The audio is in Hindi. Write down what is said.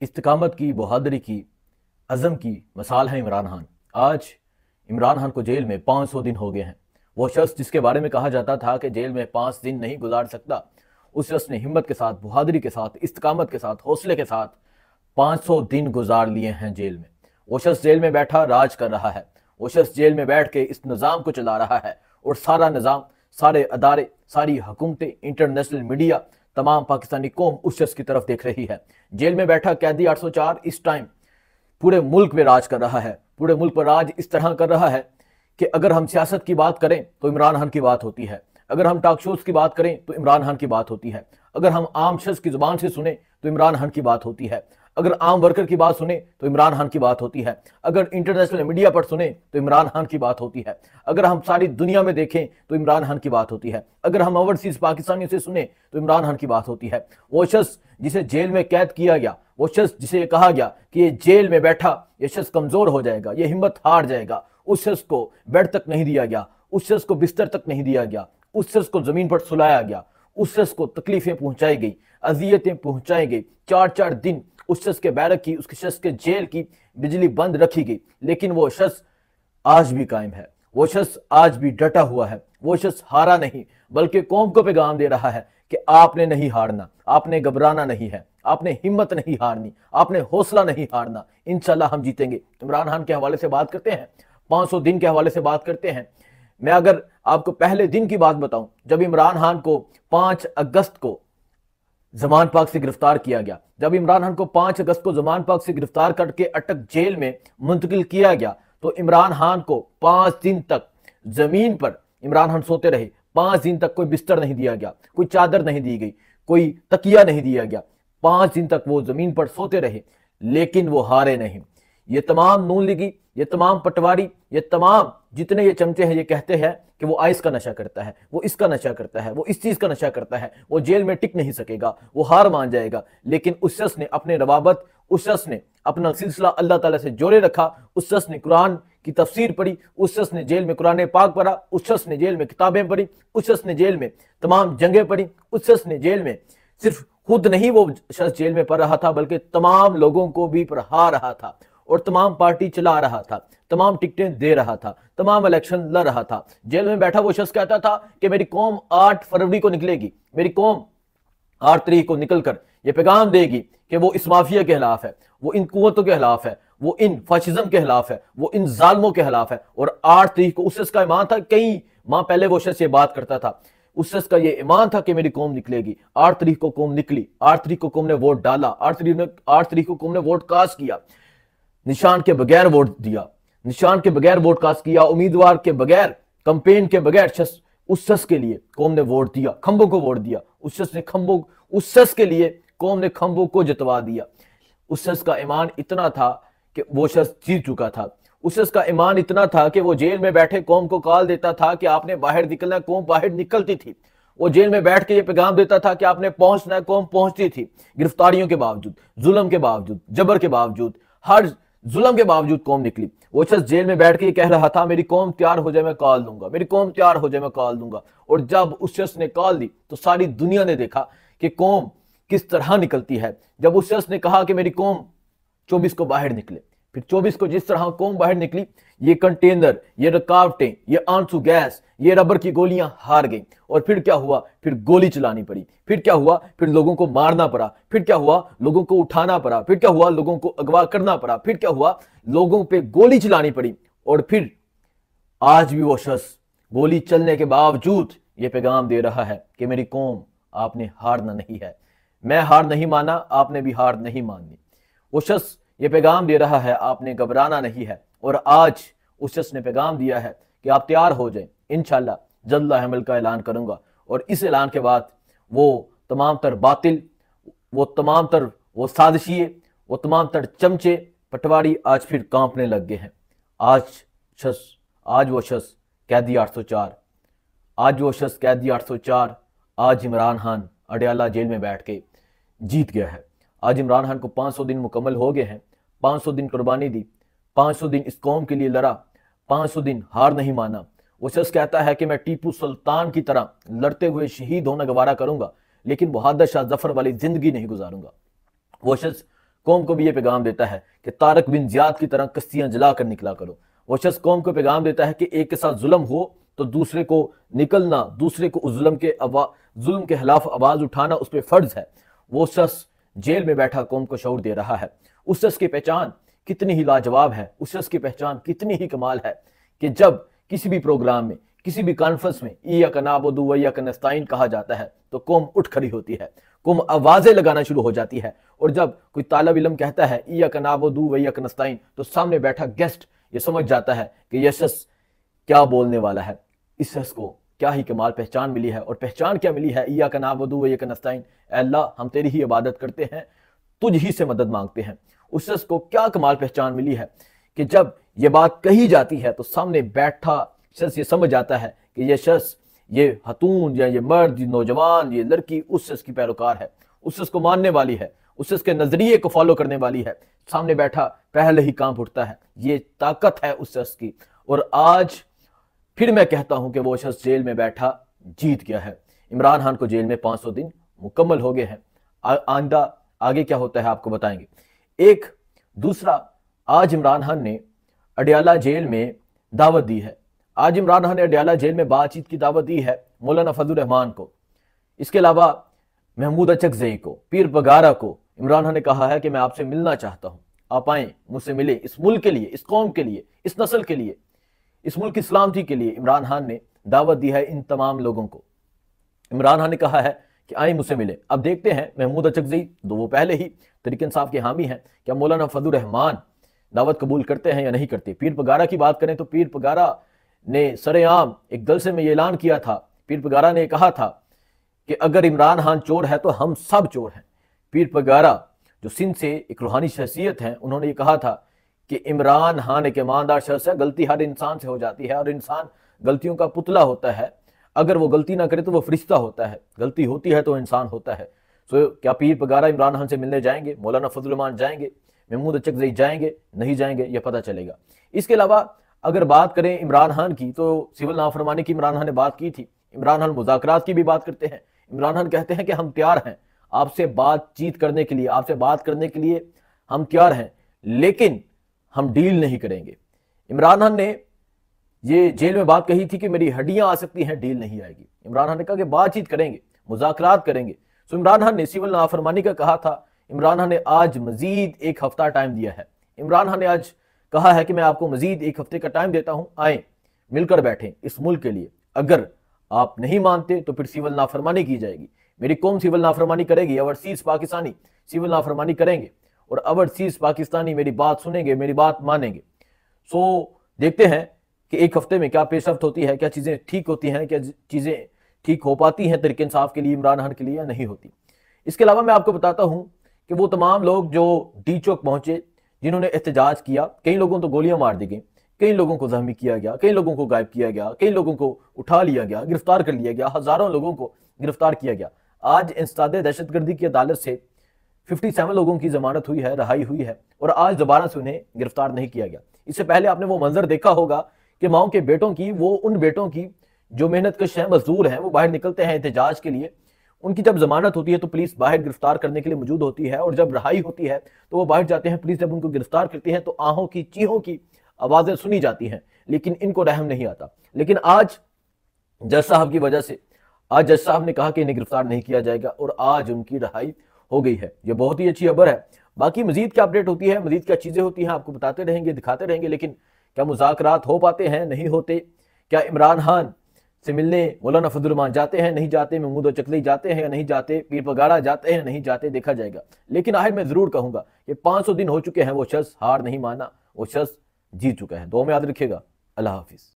इस्तिकामत की, बहादुरी की, अज़म की मिसाल है इमरान खान। आज इमरान खान को जेल में 500 दिन हो गए हैं। वो शख्स जिसके बारे में कहा जाता था कि जेल में 5 दिन नहीं गुजार सकता, उस शख्स ने हिम्मत के साथ, बहादुरी के साथ, इस्तिकामत के साथ, हौसले के साथ 500 दिन गुजार लिए हैं जेल में। वो शख्स जेल में बैठा राज कर रहा है। वो शख्स जेल में बैठ के इस निज़ाम को चला रहा है और सारा निज़ाम, सारे अदारे, सारी हुकूमतें, इंटरनेशनल मीडिया, तमाम पाकिस्तानी कौम उस शख्स की तरफ देख रही है। जेल में बैठा कैदी 804 इस टाइम पूरे मुल्क में राज कर रहा है। पूरे मुल्क पर राज इस तरह कर रहा है कि अगर हम सियासत की बात करें तो इमरान खान की बात होती है, अगर हम टॉक शोज की बात करें तो इमरान खान की बात होती है, अगर हम आम शख्स की जुबान से सुने तो इमरान खान की बात होती है, अगर आम वर्कर की बात सुने तो इमरान खान की बात होती है, अगर इंटरनेशनल मीडिया पर सुने तो इमरान खान की बात होती है, अगर हम सारी दुनिया में देखें तो इमरान खान की बात होती है, अगर हम ओवरसीज पाकिस्तानियों से सुने तो इमरान खान की बात होती है। वो शख्स जिसे जेल में कैद किया गया, वो शख्स जिसे कहा गया कि ये जेल में बैठा ये शख्स कमजोर हो जाएगा, ये हिम्मत हार जाएगा, उस शख्स को बेड तक नहीं दिया गया, उस शख्स को बिस्तर तक नहीं दिया गया, उस शख्स को जमीन पर सुलाया गया, उस शख्स को तकलीफें पहुंचाई गई, अजियतें पहुंचाई गई। 4-4 दिन उस शख्स के बैरक की, उस शख्स के जेल की बिजली बंद रखी गई, लेकिन वो शख्स आज भी कायम है, वो शख्स आज भी डटा हुआ है, वो शख्स हारा नहीं, बल्कि कौम को पैगाम दे रहा है कि आपने नहीं हारना, आपने घबराना नहीं है, आपने हिम्मत नहीं हारनी, आपने हौसला नहीं हारना, इंशाल्लाह हम जीतेंगे। इमरान खान के हवाले से बात करते हैं, 500 दिन के हवाले से बात करते हैं। मैं अगर आपको पहले दिन की बात बताऊं, जब इमरान खान को 5 अगस्त को जमान पाक से गिरफ्तार किया गया, जब इमरान खान को 5 अगस्त को जमान पाक से गिरफ्तार करके अटक जेल में मुंतकिल किया गया, तो इमरान खान को 5 दिन तक जमीन पर इमरान खान सोते रहे। 5 दिन तक कोई बिस्तर नहीं दिया गया, कोई चादर नहीं दी गई, कोई तकिया नहीं दिया गया। 5 दिन तक वो जमीन पर सोते रहे, लेकिन वो हारे नहीं। ये तमाम नून लीगी, ये तमाम पटवारी, ये तमाम जितने ये चमचे हैं, ये कहते हैं कि वो आइस का नशा करता है, वो इसका नशा करता है, वो इस चीज का नशा करता है, वो जेल में टिक नहीं सकेगा, वो हार मान जाएगा। लेकिन उस शख्स ने अपने रवाबत, उस शख्स ने अपना सिलसिला अल्लाह ताला से जोड़े रखा, उस शख्स ने कुरान की तफसीर पढ़ी, उस शख्स ने जेल में कुरान पाक पढ़ा, उस शख्स ने जेल में किताबें पढ़ी, उस शख्स ने जेल में तमाम जंगें पढ़ी, उस शख्स ने जेल में सिर्फ खुद नहीं वो शख्स जेल में पढ़ रहा था, बल्कि तमाम लोगों को भी पढ़ा रहा था और तमाम पार्टी चला रहा था, तमाम टिकटें दे रहा था, तमाम इलेक्शन लड़ रहा था। जेल में बैठा वो शख्स कहता था कि मेरी कौम 8 फरवरी को निकलेगी, मेरी कौम 8 तारीख को निकलकर ये पैगाम देगी कि वो इस माफिया के खिलाफ है, वो इन कुव्वतों के खिलाफ है, वो इन फाशिज्म के खिलाफ है, वो इन जालमों के खिलाफ है। और 8 तारीख को उस शख्स का ईमान था, कई माह पहले वो शख्स ये बात करता था, उस शख्स का ये ईमान था कि मेरी कौम निकलेगी। 8 तारीख को कौम निकली, 8 तारीख को कौम ने वोट डाला, 8 तारीख को कौम ने वोट कास्ट किया, निशान के बगैर वोट दिया, निशान के बगैर वोट कास्ट किया, उम्मीदवार के बगैर, कैंपेन के बगैर उस शख्स के लिए कौम ने वोट दिया, खंभों को वोट दिया। उस शख्स ने खंभों, उस शख्स के लिए कौम ने खंभों को जितवा दिया। उस शख्स का ईमान इतना था कि वो शख्स जीत चुका था। उस शख्स का ईमान इतना था कि वो जेल में बैठे कौम को कॉल देता था कि आपने बाहर निकलना है, कौम बाहर निकलती थी। वो जेल में बैठ के ये पैगाम देता था कि आपने पहुंचना है, कौम पहुंचती थी। गिरफ्तारियों के बावजूद, जुल्म के बावजूद, जबर के बावजूद, हर जुल्म के बावजूद कौम निकली। वो शख्स जेल में बैठ के कह रहा था मेरी कौम तैयार हो जाए मैं कॉल दूंगा, मेरी कौम तैयार हो जाए मैं कॉल दूंगा। और जब उस शख्स ने कॉल दी तो सारी दुनिया ने देखा कि कौम किस तरह निकलती है। जब उस शख्स ने कहा कि मेरी कौम 24 को बाहर निकले, फिर 24 को जिस तरह कौम बाहर निकली, ये कंटेनर, ये रुकावटें, ये आंसू गैस, ये रबर की गोलियां हार गई। और फिर क्या हुआ? फिर गोली चलानी पड़ी। फिर क्या हुआ? फिर लोगों को मारना पड़ा। फिर क्या हुआ? लोगों को उठाना पड़ा। फिर क्या हुआ? लोगों को अगवा करना पड़ा। फिर क्या हुआ? लोगों पे गोली चलानी पड़ी। और फिर आज भी वो शख्स गोली चलने के बावजूद ये पैगाम दे रहा है कि मेरी कौम, आपने हारना नहीं है। मैं हार नहीं माना, आपने भी हार नहीं माननी। वो शख्स ये पैगाम दे रहा है आपने घबराना नहीं है। और आज उस शख्स ने पैगाम दिया है कि आप तैयार हो जाएं, इंशाल्लाह जल्द हमल का ऐलान करूंगा। और इस ऐलान के बाद वो तमाम तर बातिल, वो तमाम तर वो साजिशिये, वो तमाम तर चमचे, पटवारी आज फिर कांपने लग गए हैं। आज वो शख्स कैदी 804, आज वो शख्स कैदी 804, आज इमरान खान अडयाला जेल में बैठ के जीत गया है। आज इमरान खान को 500 दिन मुकम्मल हो गए हैं। 500 दिन कुर्बानी दी, 500 दिन इस कौम के लिए लड़ा, 500 दिन हार नहीं माना। वो शख्स कहता है कि मैं टीपू सुल्तान की तरह लड़ते हुए शहीद होना गवारा करूंगा, लेकिन बहादुर शाह जफर वाली जिंदगी नहीं गुजारूंगा। वो शख्स कौम को भी ये पैगाम देता है कि तारक बिन जियाद की तरह कश्तियां जलाकर निकला करो। वो शख्स कौम को पैगाम देता है कि एक के साथ जुल्म हो तो दूसरे को निकलना, दूसरे को उस जुल्म के खिलाफ आवाज उठाना उस पर फर्ज है। वो शख्स जेल में बैठा कौम को शऊर दे रहा है। उस शख्स की पहचान कितनी ही लाजवाब है, उस शख्स की पहचान कितनी ही कमाल है कि जब किसी भी प्रोग्राम में, किसी भी कॉन्फ्रेंस में इय्याका नअबुदु व इय्याका नस्तईन कहा जाता है तो कौम उठ खड़ी होती है, कौम आवाजें लगाना शुरू हो जाती है। और जब कोई तालिब इल्म कहता है इय्याका नअबुदु व इय्याका नस्तईन तो सामने बैठा गेस्ट ये समझ जाता है कि यह शख्स क्या बोलने वाला है। इस शख्स को क्या ही कमाल पहचान मिली है, और पहचान क्या मिली है, इय्याका नअबुदु व इय्याका नस्तईन, अल्लाह हम तेरी ही इबादत करते हैं, तुझ ही से मदद मांगते हैं। उस शख्स को क्या कमाल पहचान मिली है कि जब ये बात कही जाती है तो सामने बैठा शख्स ये समझ जाता है कि ये शख्स, ये हतून या ये मर्द, ये नौजवान, ये लड़की उस शख्स की पैरोकार है, उस शख्स को मानने वाली है, उस शख्स के नजरिए को फॉलो करने वाली है। सामने बैठा पहले ही कांप उठता है, ये ताकत है उस शख्स की। और आज फिर मैं कहता हूं कि वो शख्स जेल में बैठा जीत गया है। इमरान खान को जेल में 500 दिन मुकम्मल हो गए हैं। आइंदा आगे क्या होता है आपको बताएंगे। एक दूसरा, आज इमरान खान ने अडयाला जेल में दावत दी है। आज इमरान खान ने अडयाला जेल में बातचीत की दावत दी है मौलाना फजलुर रहमान को, इसके अलावा महमूद अचकजई को, पीर पगारा को। इमरान खान ने कहा है कि मैं आपसे मिलना चाहता हूं, आप आए मुझसे मिले। इस मुल्क के लिए, इस कौम के लिए, इस नस्ल के लिए, इस मुल्क की सलामती के लिए इमरान खान ने दावत दी है इन तमाम लोगों को। इमरान खान ने कहा है कि आए मुझसे मिले। अब देखते हैं महमूद अचकजई तो वो पहले ही तहरीक इंसाफ के हामी हैं, क्या मौलाना फजलुर रहमान दावत कबूल करते हैं या नहीं करते। पीर पगारा की बात करें तो पीर पगारा ने सरेआम एक जलसे में ये ऐलान किया था। पीर पगारा ने कहा था कि अगर इमरान खान चोर है तो हम सब चोर हैं। पीर पगारा जो सिंध से एक रूहानी शख्सियत हैं, उन्होंने ये कहा था कि इमरान खान एक ईमानदार शख्स है, गलती हर इंसान से हो जाती है और इंसान गलतियों का पुतला होता है, अगर वो गलती ना करे तो वो फरिश्ता होता है, गलती होती है तो इंसान होता है। सो क्या पीर पगारा इमरान खान से मिलने जाएंगे, मौलाना फजलुर रहमान जाएंगे, महमूद अचकजई जाएंगे, नहीं जाएंगे, यह पता चलेगा। इसके अलावा अगर बात करें इमरान खान की तो सिविल नाफरमानी की इमरान खान ने बात की थी। इमरान खान मुज़ाकरात की भी बात करते हैं। इमरान खान कहते हैं कि हम तैयार हैं आपसे बातचीत करने के लिए, आपसे बात करने के लिए हम तैयार हैं, लेकिन हम डील नहीं करेंगे। इमरान खान ने ये जेल में बात कही थी कि मेरी हड्डियां आ सकती हैं, डील नहीं आएगी। इमरान खान ने कहा कि बातचीत करेंगे, मुज़ाकरात करेंगे। सो इमरान खान ने सिविल नाफरमानी का कहा था। इमरान खान ने आज मजीद एक हफ्ता टाइम दिया है। इमरान खान ने आज कहा है कि मैं आपको मजीद एक हफ्ते का टाइम देता हूं, आए मिलकर बैठें इस मुल्क के लिए। अगर आप नहीं मानते तो फिर सिविल नाफरमानी की जाएगी, मेरी कौम सिविल नाफरमानी करेगी, ओवरसीज पाकिस्तानी सिविल नाफरमानी करेंगे और ओवरसीज पाकिस्तानी मेरी बात सुनेंगे, मेरी बात मानेंगे। सो देखते हैं कि एक हफ्ते में क्या पेशरफ्त होती है, क्या चीजें ठीक होती हैं, क्या चीजें ठीक हो पाती हैं तहरीक इंसाफ के लिए, इमरान खान के लिए, या नहीं होती। इसके अलावा मैं आपको बताता हूं कि वो तमाम लोग जो डी चौक पहुंचे, जिन्होंने एहतजाज किया, कई लोगों तो गोलियां मार दी गई, कई लोगों को जख्मी किया गया, कई लोगों को गायब किया गया, कई लोगों को उठा लिया गया, गिरफ्तार कर लिया गया, हजारों लोगों को गिरफ्तार किया गया। आज इंसदाद दहशतगर्दी की अदालत से 57 लोगों की जमानत हुई है, रहाई हुई है, और आज दोबारा से उन्हें गिरफ्तार नहीं किया गया। इससे पहले आपने वो मंजर देखा होगा कि माओ के बेटों की, वो उन बेटों की जो मेहनत कश हैं, मजदूर हैं, वो बाहर निकलते हैं एहतजाज के लिए, उनकी जब जमानत होती है तो पुलिस बाहर गिरफ्तार करने के लिए मौजूद होती है, और जब रहाई होती है तो वो बाहर जाते हैं। पुलिस जब उनको गिरफ्तार करती है तो आहों की, चीहों की आवाजें सुनी जाती हैं, लेकिन इनको रहम नहीं आता। लेकिन आज जज साहब की वजह से, आज जज साहब ने कहा कि इन्हें गिरफ्तार नहीं किया जाएगा और आज उनकी रहाई हो गई है। ये बहुत ही अच्छी खबर है। बाकी मजीद क्या अपडेट होती है, मजीद क्या चीजें होती हैं, आपको बताते रहेंगे, दिखाते रहेंगे। लेकिन क्या मुज़ाकरात हो पाते हैं, नहीं होते? क्या इमरान खान से मिलने मौलाना फजलुर रहमान जाते हैं, नहीं जाते? महमूद अचकजई जाते हैं या नहीं जाते? पीर पगारा जाते हैं, नहीं जाते? देखा जाएगा। लेकिन आखिर मैं जरूर कहूंगा कि 500 दिन हो चुके हैं, वो शख्स हार नहीं माना, वो शख्स जीत चुका है। दुआ में याद रखिएगा। अल्लाह हाफिज।